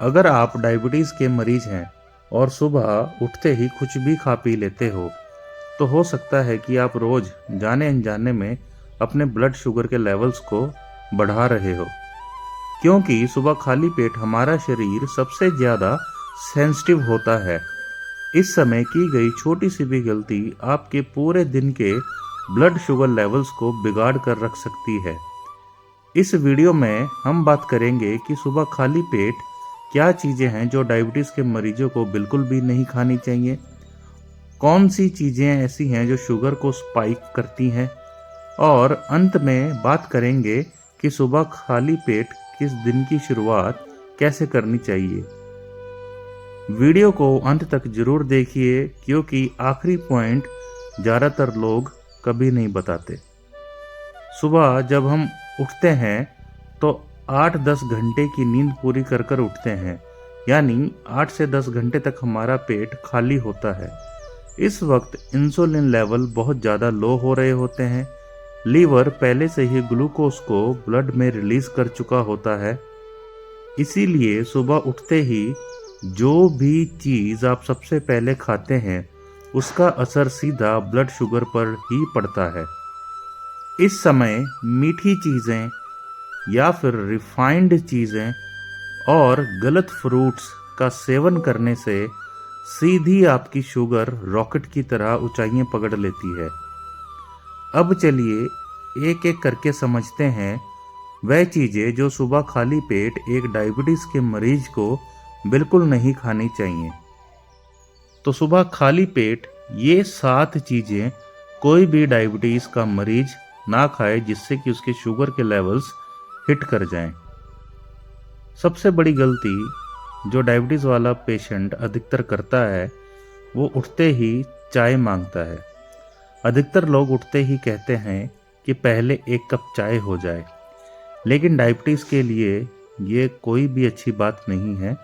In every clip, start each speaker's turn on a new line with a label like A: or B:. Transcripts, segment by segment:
A: अगर आप डायबिटीज़ के मरीज हैं और सुबह उठते ही कुछ भी खा पी लेते हो हो सकता है कि आप रोज जाने अनजाने में अपने ब्लड शुगर के लेवल्स को बढ़ा रहे हो, क्योंकि सुबह खाली पेट हमारा शरीर सबसे ज़्यादा सेंसिटिव होता है। इस समय की गई छोटी सी भी गलती आपके पूरे दिन के ब्लड शुगर लेवल्स को बिगाड़ कर रख सकती है। इस वीडियो में हम बात करेंगे कि सुबह खाली पेट क्या चीज़ें हैं जो डायबिटीज़ के मरीजों को बिल्कुल भी नहीं खानी चाहिए, कौन सी चीज़ें ऐसी हैं जो शुगर को स्पाइक करती हैं, और अंत में बात करेंगे कि सुबह खाली पेट किस दिन की शुरुआत कैसे करनी चाहिए। वीडियो को अंत तक जरूर देखिए, क्योंकि आखिरी पॉइंट ज़्यादातर लोग कभी नहीं बताते। सुबह जब हम उठते हैं तो 8-10 घंटे की नींद पूरी कर कर उठते हैं, यानी 8 से 10 घंटे तक हमारा पेट खाली होता है। इस वक्त इंसुलिन लेवल बहुत ज़्यादा लो हो रहे होते हैं। लीवर पहले से ही ग्लूकोज को ब्लड में रिलीज कर चुका होता है। इसीलिए सुबह उठते ही जो भी चीज़ आप सबसे पहले खाते हैं उसका असर सीधा ब्लड शुगर पर ही पड़ता है। इस समय मीठी चीज़ें या फिर रिफाइंड चीज़ें और गलत फ्रूट्स का सेवन करने से सीधी आपकी शुगर रॉकेट की तरह ऊंचाइयां पकड़ लेती है। अब चलिए एक एक करके समझते हैं वह चीज़ें जो सुबह खाली पेट एक डायबिटीज़ के मरीज को बिल्कुल नहीं खानी चाहिए। तो सुबह खाली पेट ये 7 चीज़ें कोई भी डायबिटीज़ का मरीज ना खाए, जिससे कि उसके शुगर के लेवल्स हिट कर जाएं। सबसे बड़ी गलती जो डायबिटीज़ वाला पेशेंट अधिकतर करता है वो उठते ही चाय मांगता है। अधिकतर लोग उठते ही कहते हैं कि पहले एक कप चाय हो जाए, लेकिन डायबिटीज़ के लिए ये कोई भी अच्छी बात नहीं है।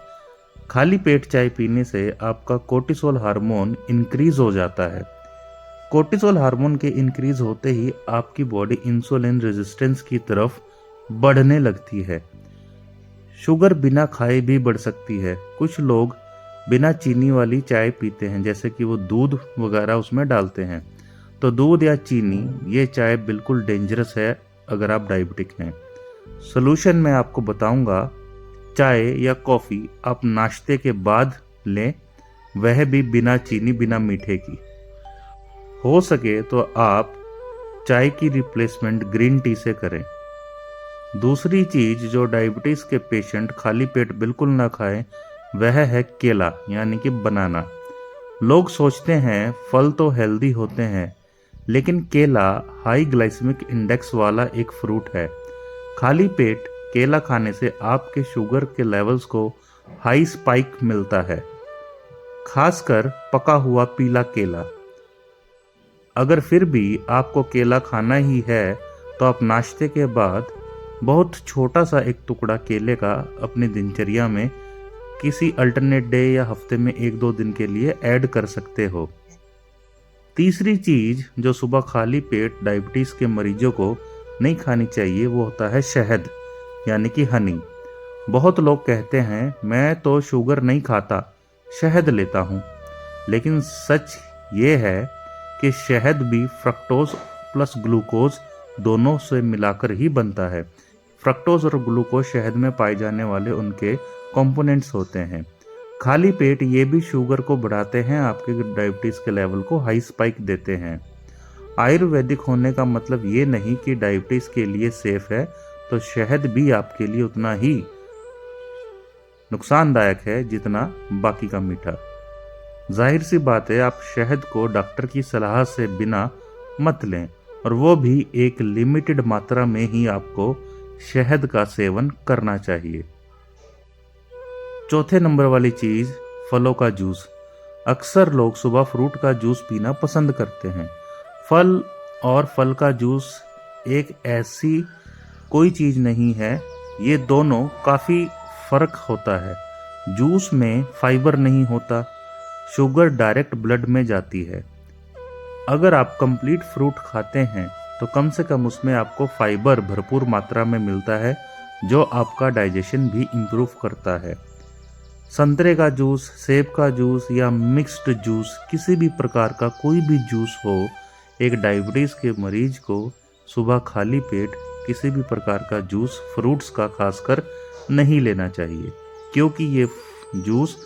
A: खाली पेट चाय पीने से आपका कोर्टिसोल हार्मोन इंक्रीज हो जाता है। कोर्टिसोल हार्मोन के इंक्रीज होते ही आपकी बॉडी इंसुलिन रेजिस्टेंस की तरफ बढ़ने लगती है। शुगर बिना खाए भी बढ़ सकती है। कुछ लोग बिना चीनी वाली चाय पीते हैं, जैसे कि वो दूध वगैरह उसमें डालते हैं। तो दूध या चीनी ये चाय बिल्कुल डेंजरस है अगर आप डायबिटिक हैं। सोल्यूशन मैं आपको बताऊंगा। चाय या कॉफ़ी आप नाश्ते के बाद लें, वह भी बिना चीनी बिना मीठे की। हो सके तो आप चाय की रिप्लेसमेंट ग्रीन टी से करें। दूसरी चीज़ जो डायबिटीज़ के पेशेंट खाली पेट बिल्कुल ना खाएं वह है केला, यानी कि बनाना। लोग सोचते हैं फल तो हेल्दी होते हैं, लेकिन केला हाई ग्लाइसेमिक इंडेक्स वाला एक फ्रूट है। खाली पेट केला खाने से आपके शुगर के लेवल्स को हाई स्पाइक मिलता है, खासकर पका हुआ पीला केला। अगर फिर भी आपको केला खाना ही है तो आप नाश्ते के बाद बहुत छोटा सा एक टुकड़ा केले का अपनी दिनचर्या में किसी अल्टरनेट डे या हफ्ते में 1-2 दिन के लिए ऐड कर सकते हो। तीसरी चीज़ जो सुबह खाली पेट डायबिटीज़ के मरीजों को नहीं खानी चाहिए वो होता है शहद, यानी कि हनी। बहुत लोग कहते हैं मैं तो शुगर नहीं खाता, शहद लेता हूँ, लेकिन सच ये है कि शहद भी फ्रक्टोज प्लस ग्लूकोज दोनों से मिलाकर ही बनता है। फ्रक्टोज और ग्लूकोज शहद में पाए जाने वाले उनके कंपोनेंट्स होते हैं। खाली पेट ये भी शुगर को बढ़ाते हैं, आपके डायबिटीज़ के लेवल को हाई स्पाइक देते हैं। आयुर्वेदिक होने का मतलब ये नहीं कि डायबिटीज़ के लिए सेफ है, तो शहद भी आपके लिए उतना ही नुकसानदायक है जितना बाकी का मीठा। जाहिर सी बात है, आप शहद को डॉक्टर की सलाह से बिना मत लें, और वो भी एक लिमिटेड मात्रा में ही आपको शहद का सेवन करना चाहिए। चौथे नंबर वाली चीज़ फलों का जूस। अक्सर लोग सुबह फ्रूट का जूस पीना पसंद करते हैं। फल और फल का जूस एक ऐसी कोई चीज़ नहीं है, ये दोनों काफ़ी फ़र्क होता है। जूस में फाइबर नहीं होता, शुगर डायरेक्ट ब्लड में जाती है। अगर आप कंप्लीट फ्रूट खाते हैं तो कम से कम उसमें आपको फाइबर भरपूर मात्रा में मिलता है, जो आपका डाइजेशन भी इम्प्रूव करता है। संतरे का जूस, सेब का जूस या मिक्स्ड जूस, किसी भी प्रकार का कोई भी जूस हो, एक डायबिटीज़ के मरीज को सुबह खाली पेट किसी भी प्रकार का जूस, फ्रूट्स का खासकर नहीं लेना चाहिए, क्योंकि ये जूस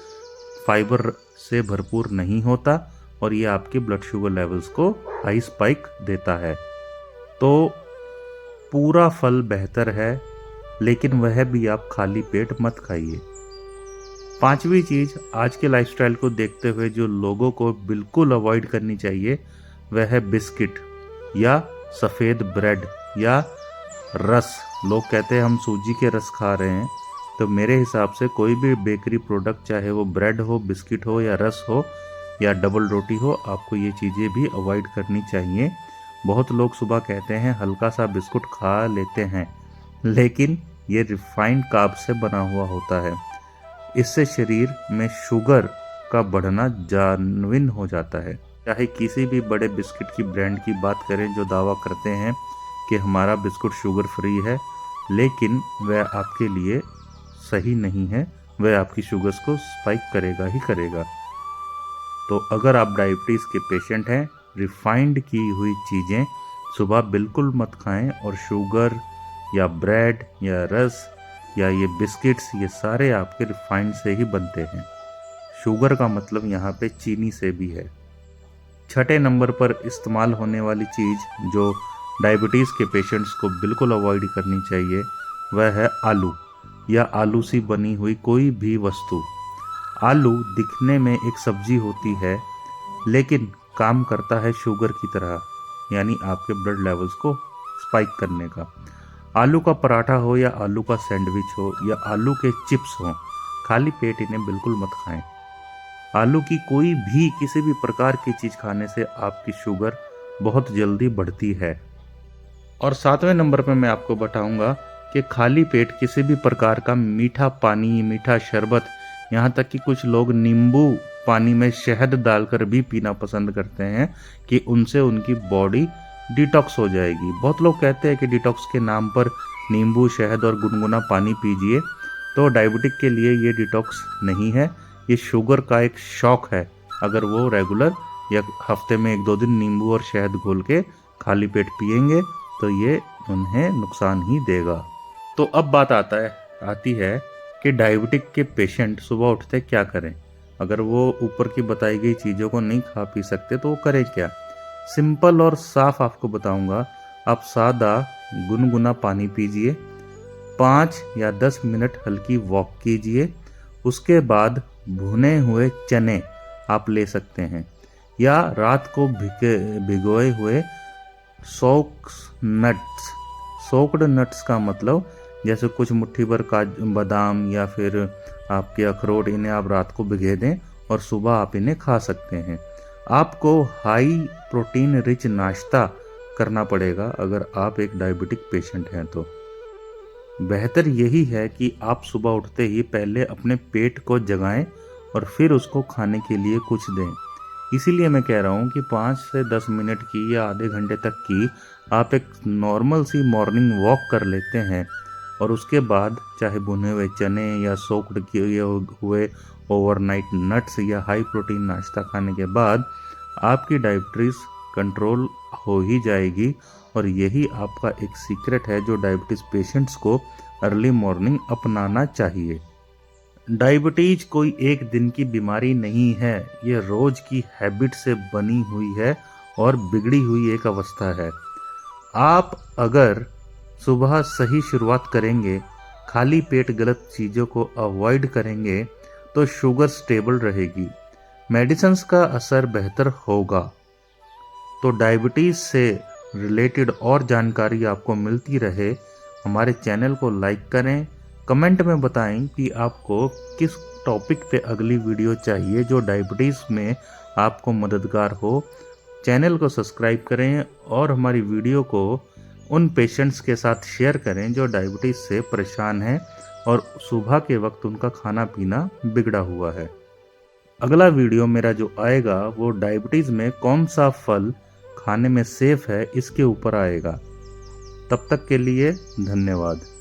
A: फाइबर से भरपूर नहीं होता और ये आपके ब्लड शुगर लेवल्स को हाई स्पाइक देता है। तो पूरा फल बेहतर है, लेकिन वह भी आप खाली पेट मत खाइए। पांचवी चीज, आज के लाइफस्टाइल को देखते हुए जो लोगों को बिल्कुल अवॉइड करनी चाहिए वह है बिस्किट या सफ़ेद ब्रेड या रस। लोग कहते हैं हम सूजी के रस खा रहे हैं, तो मेरे हिसाब से कोई भी बेकरी प्रोडक्ट, चाहे वो ब्रेड हो, बिस्किट हो या रस हो या डबल रोटी हो, आपको ये चीज़ें भी अवॉइड करनी चाहिए। बहुत लोग सुबह कहते हैं हल्का सा बिस्कुट खा लेते हैं, लेकिन ये रिफाइंड कार्ब से बना हुआ होता है। इससे शरीर में शुगर का बढ़ना जान्विन हो जाता है। चाहे किसी भी बड़े बिस्किट की ब्रांड की बात करें जो दावा करते हैं कि हमारा बिस्कुट शुगर फ्री है, लेकिन वह आपके लिए सही नहीं है, वह आपकी शुगर्स को स्पाइक करेगा ही करेगा। तो अगर आप डायबिटीज़ के पेशेंट हैं, रिफाइंड की हुई चीज़ें सुबह बिल्कुल मत खाएं, और शुगर या ब्रेड या रस या ये बिस्किट्स, ये सारे आपके रिफाइंड से ही बनते हैं। शुगर का मतलब यहाँ पे चीनी से भी है। छठे नंबर पर इस्तेमाल होने वाली चीज़ जो डायबिटीज़ के पेशेंट्स को बिल्कुल अवॉइड करनी चाहिए वह है आलू या आलू से बनी हुई कोई भी वस्तु। आलू दिखने में एक सब्जी होती है, लेकिन काम करता है शुगर की तरह, यानी आपके ब्लड लेवल्स को स्पाइक करने का। आलू का पराठा हो या आलू का सैंडविच हो या आलू के चिप्स हो, खाली पेट इन्हें बिल्कुल मत खाएं। आलू की कोई भी किसी भी प्रकार की चीज़ खाने से आपकी शुगर बहुत जल्दी बढ़ती है। और सातवें नंबर पे मैं आपको बताऊंगा कि खाली पेट किसी भी प्रकार का मीठा पानी, मीठा शरबत, यहाँ तक कि कुछ लोग नींबू पानी में शहद डालकर भी पीना पसंद करते हैं कि उनसे उनकी बॉडी डिटॉक्स हो जाएगी। बहुत लोग कहते हैं कि डिटॉक्स के नाम पर नींबू, शहद और गुनगुना पानी पीजिए, तो डायबिटिक के लिए ये डिटॉक्स नहीं है, ये शुगर का एक शॉक है। अगर वो रेगुलर या हफ्ते में 1-2 दिन नींबू और शहद घोल के खाली पेट पिएंगे तो ये उन्हें नुकसान ही देगा। तो अब बात आती है कि डायबिटिक के पेशेंट सुबह उठते क्या करें। अगर वो ऊपर की बताई गई चीज़ों को नहीं खा पी सकते तो वो करें क्या। सिंपल और साफ आपको बताऊंगा। आप सादा गुनगुना पानी पीजिए, 5 या 10 मिनट हल्की वॉक कीजिए, उसके बाद भुने हुए चने आप ले सकते हैं, या रात को भिगोए हुए सोक्ड नट्स का मतलब जैसे कुछ मुट्ठी भर काजू, बादाम या फिर आपके अखरोट, इन्हें आप रात को भिगो दें और सुबह आप इन्हें खा सकते हैं। आपको हाई प्रोटीन रिच नाश्ता करना पड़ेगा अगर आप एक डायबिटिक पेशेंट हैं। तो बेहतर यही है कि आप सुबह उठते ही पहले अपने पेट को जगाएं और फिर उसको खाने के लिए कुछ दें। इसीलिए मैं कह रहा हूँ कि 5 से 10 मिनट की या आधे घंटे तक की आप एक नॉर्मल सी मॉर्निंग वॉक कर लेते हैं, और उसके बाद चाहे भुने हुए चने या सोक्ड किए हुए ओवरनाइट नट्स या हाई प्रोटीन नाश्ता खाने के बाद आपकी डायबिटीज़ कंट्रोल हो ही जाएगी। और यही आपका एक सीक्रेट है जो डायबिटीज़ पेशेंट्स को अर्ली मॉर्निंग अपनाना चाहिए। डायबिटीज कोई एक दिन की बीमारी नहीं है, ये रोज की हैबिट से बनी हुई है और बिगड़ी हुई एक अवस्था है। आप अगर सुबह सही शुरुआत करेंगे, खाली पेट गलत चीज़ों को अवॉइड करेंगे, तो शुगर स्टेबल रहेगी, मेडिसिन्स का असर बेहतर होगा। तो डायबिटीज़ से रिलेटेड और जानकारी आपको मिलती रहे, हमारे चैनल को लाइक करें, कमेंट में बताएं कि आपको किस टॉपिक पे अगली वीडियो चाहिए जो डायबिटीज़ में आपको मददगार हो। चैनल को सब्सक्राइब करें और हमारी वीडियो को उन पेशेंट्स के साथ शेयर करें जो डायबिटीज़ से परेशान हैं और सुबह के वक्त उनका खाना पीना बिगड़ा हुआ है। अगला वीडियो मेरा जो आएगा वो डायबिटीज़ में कौन सा फल खाने में सेफ है इसके ऊपर आएगा। तब तक के लिए धन्यवाद।